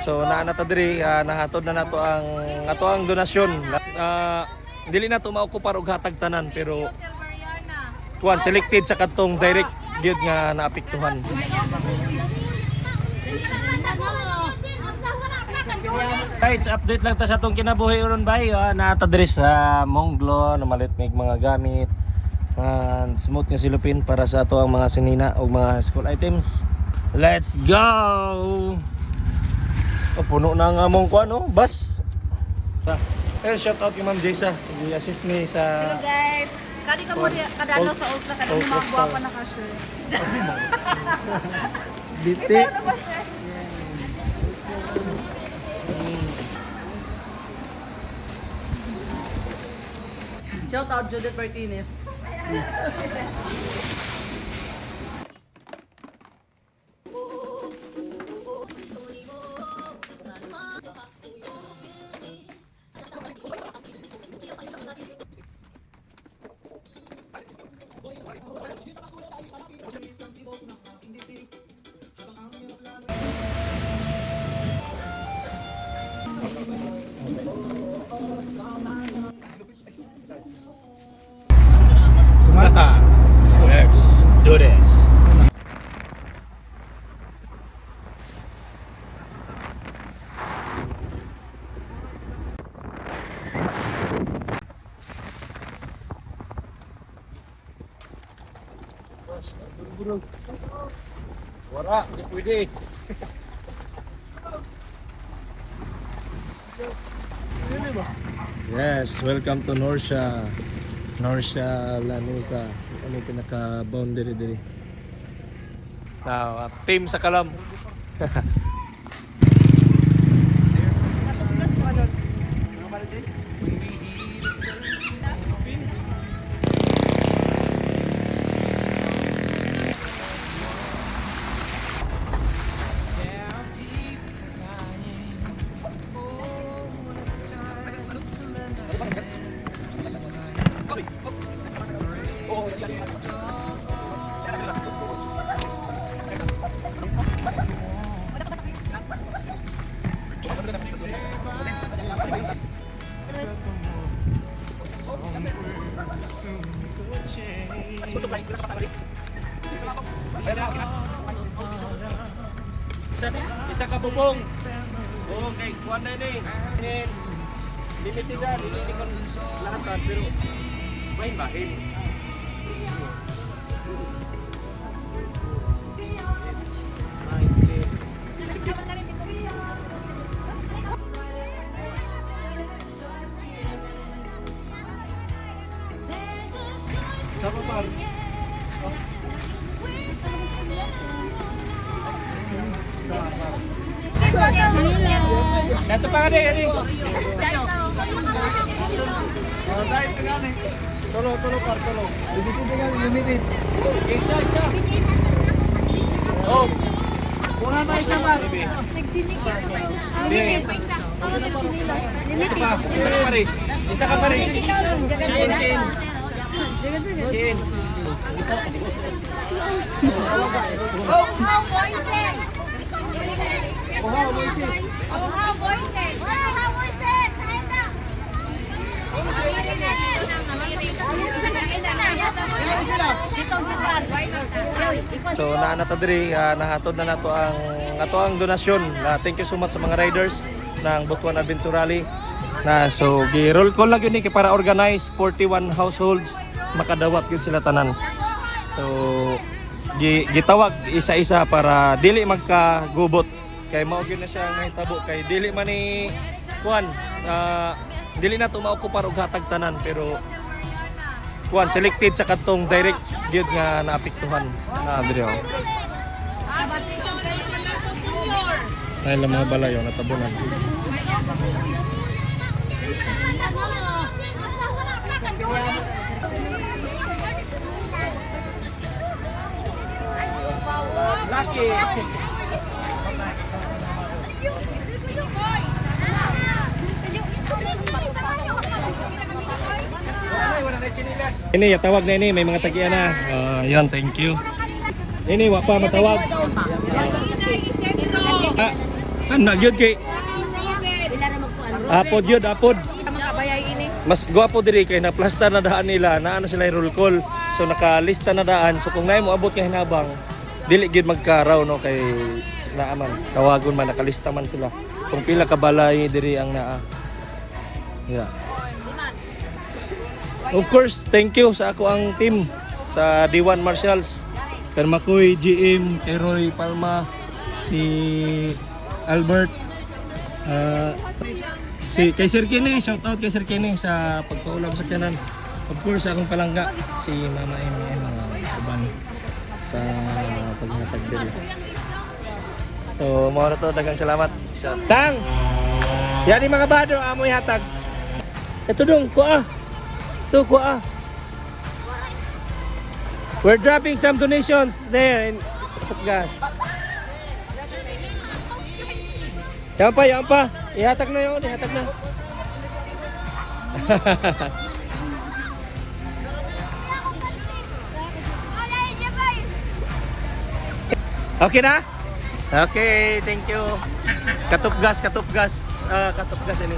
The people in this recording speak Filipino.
So naa na ta diri, nahatod na nato ang ato ang donasyon. Dili na to maokupar og hatag tanan pero kuan selected sa kadtong direct gyud nga naapektuhan. Guys, update lang ta sa atong kinabuhi ron bay. Naata diri sa Monglo na malit may mga gamit. Smooth nga silupin para sa ato ang mga sinina o mga school items. Let's go! Puno na nga mong kuan, no? Bus. Shout out kay Ma'am Jessa. I-assist me sa... Hello guys. Kadi ka mo kadalo sa Ultra kadi mo mabuha pa na ka-share. Biti. Shout out Judith Martinez. Let's do this. Wala, hindi pwede. Yes, welcome to Norcia Lanusa. Ano yung pinaka-boundary diri? Now, team sa Kalam. Isa ka bubong. Okay, kuha na ni. Limited na, limited ko lahat pero bahin. Sama par. Dato pa ka din. Dahil ka gani. Tolo par, tolo. Limited. Cha. Oh. Wala na isa par. Isa ka paris. Shin. So naa na ta diri, nahatod na nato ang donasyon. Thank you so much sa mga riders ng Butuan Adventure Rally. So gi-roll call lang yun para organize 41 households makadawat yun sila tanan. So gitawag isa-isa para dili magkagubot kay mao gyud na siya nga hitabo kay dili man ni kuan dili na to maokupar og hatag tanan pero kuan selected sa kadtong direct gyud nga naapektuhan diri oh. Ay lang mga balayo natabunan. Lucky. Ini ya tawag na ini may mga tagian na. Yan, thank you. Ini wa pa matawag. Ano gyud kay Wala na magpuan. apod yun, apod. Makabayay ini. Mas gwapo diri kay na plaster na daan nila, na ano sila roll call. So nakalista na daan. So kung naay mo abot kay hinabang, dili gyud magkaraw no kay naaman. Tawagon man nakalista man sila. Kung pila ka balay diri ang naa. Yeah. Of course, thank you sa ako ang team sa D1 Marshals. Kay Makoy, GM, kay Roy Palma, si Albert, si kay Sir Kenny, shout out kay Sir Kenny sa pagpaulab sa kanan. Of course, akong palangga, si Mama Amy, mga uban sa paghatag diri. So, mga to, daghang salamat. Tang! Yan yung mga bado, amoy hatag. Ito dong, kuha. Ito, kuha. We're dropping some donations there in Putgas. Yan pa. Ihatag na yun, ihatag na. Okay na? Okay, thank you. Katupgas ini.